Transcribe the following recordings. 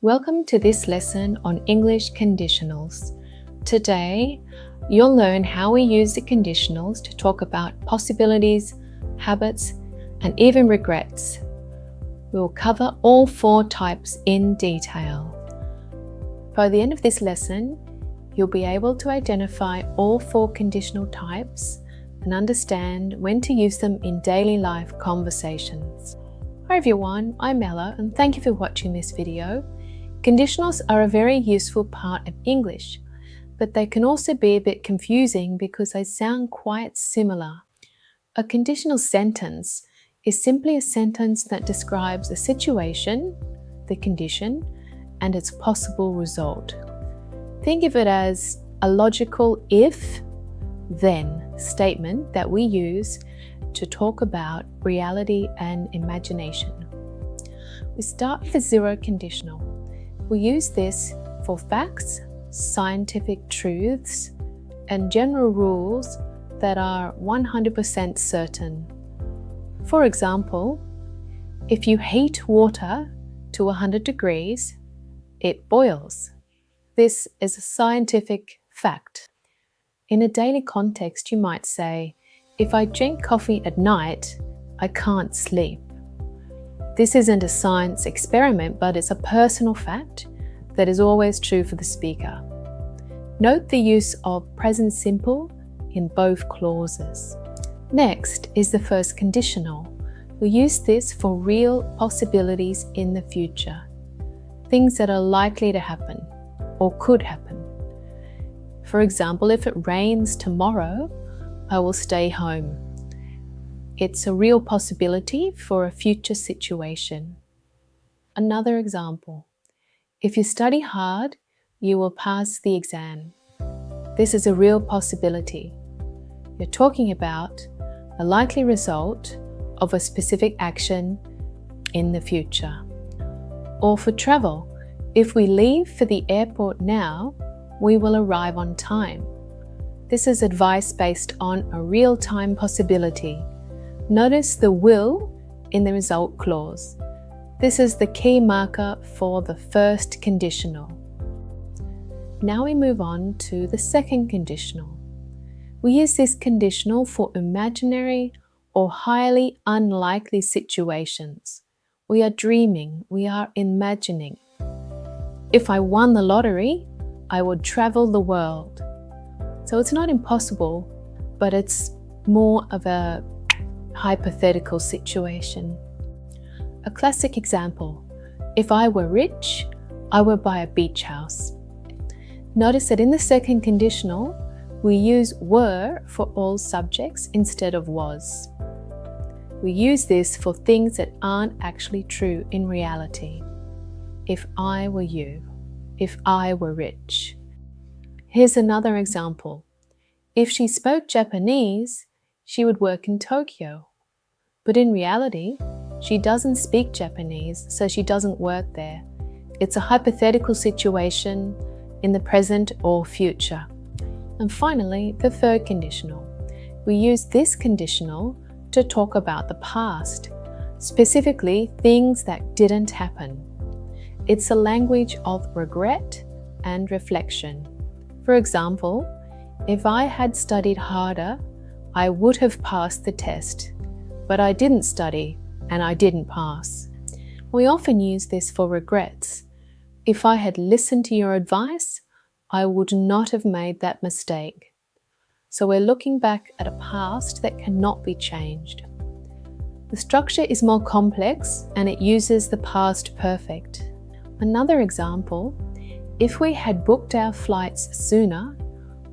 Welcome to this lesson on English conditionals. Today, you'll learn how we use the conditionals to talk about possibilities, habits, and even regrets. We'll cover all 4 types in detail. By the end of this lesson, you'll be able to identify all 4 conditional types and understand when to use them in daily life conversations. Hi everyone, I'm Ella and thank you for watching this video. Conditionals are a very useful part of English, but they can also be a bit confusing because they sound quite similar. A conditional sentence is simply a sentence that describes a situation, the condition, and its possible result. Think of it as a logical if-then statement that we use to talk about reality and imagination. We start with a zero conditional. We use this for facts, scientific truths, and general rules that are 100% certain. For example, if you heat water to 100 degrees, it boils. This is a scientific fact. In a daily context, you might say, if I drink coffee at night, I can't sleep. This isn't a science experiment, but it's a personal fact that is always true for the speaker. Note the use of present simple in both clauses. Next is the first conditional. We use this for real possibilities in the future, things that are likely to happen or could happen. For example, if it rains tomorrow, I will stay home. It's a real possibility for a future situation. Another example, if you study hard, you will pass the exam. This is a real possibility. You're talking about a likely result of a specific action in the future. Or for travel, if we leave for the airport now, we will arrive on time. This is advice based on a real-time possibility. Notice the will in the result clause. This is the key marker for the first conditional. Now we move on to the second conditional. We use this conditional for imaginary or highly unlikely situations. We are dreaming, we are imagining. If I won the lottery, I would travel the world. So it's not impossible, but it's more of a hypothetical situation. A classic example, if I were rich, I would buy a beach house. Notice that in the second conditional, we use were for all subjects instead of was. We use this for things that aren't actually true in reality. If I were you, if I were rich. Here's another example. If she spoke Japanese, she would work in Tokyo. But in reality, she doesn't speak Japanese, so she doesn't work there. It's a hypothetical situation in the present or future. And finally, the third conditional. We use this conditional to talk about the past, specifically things that didn't happen. It's a language of regret and reflection. For example, if I had studied harder, I would have passed the test, but I didn't study and I didn't pass. We often use this for regrets. If I had listened to your advice, I would not have made that mistake. So we're looking back at a past that cannot be changed. The structure is more complex and it uses the past perfect. Another example, if we had booked our flights sooner,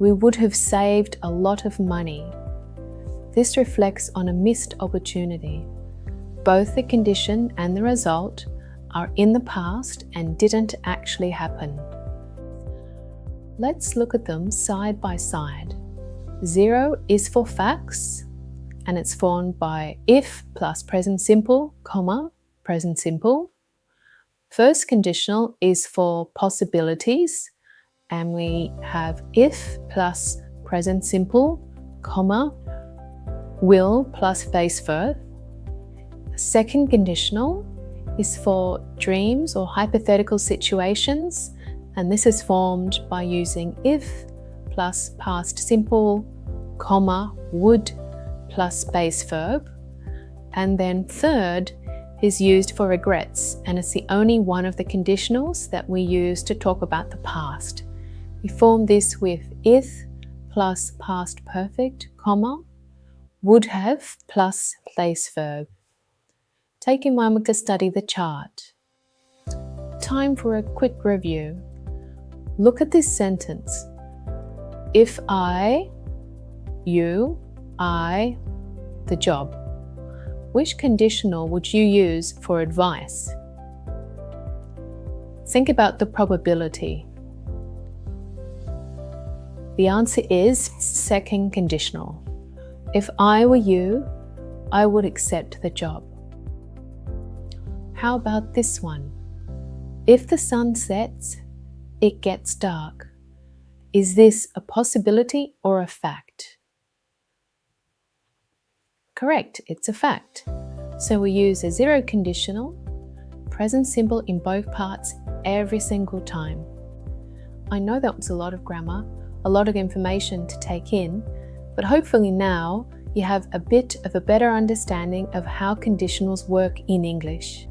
we would have saved a lot of money. This reflects on a missed opportunity. Both the condition and the result are in the past and didn't actually happen. Let's look at them side by side. 0 is for facts, and it's formed by if plus present simple, comma, present simple. First conditional is for possibilities, and we have if plus present simple, comma, will plus base verb. Second conditional is for dreams or hypothetical situations, and this is formed by using if plus past simple, comma, would plus base verb. And then third is used for regrets, and it's the only one of the conditionals that we use to talk about the past. We form this with if plus past perfect, comma, would have plus base verb. Take a moment to study the chart. Time for a quick review. Look at this sentence. If I, you, I, the job. Which conditional would you use for advice? Think about the probability. The answer is second conditional. If I were you, I would accept the job. How about this one? If the sun sets, it gets dark. Is this a possibility or a fact? Correct, it's a fact. So we use a zero conditional, present simple in both parts every single time. I know that was a lot of grammar, a lot of information to take in, but hopefully now you have a bit of a better understanding of how conditionals work in English.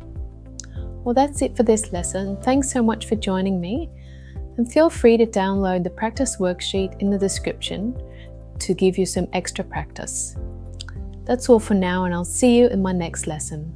Well, that's it for this lesson. Thanks so much for joining me, and feel free to download the practice worksheet in the description to give you some extra practice. That's all for now, and I'll see you in my next lesson.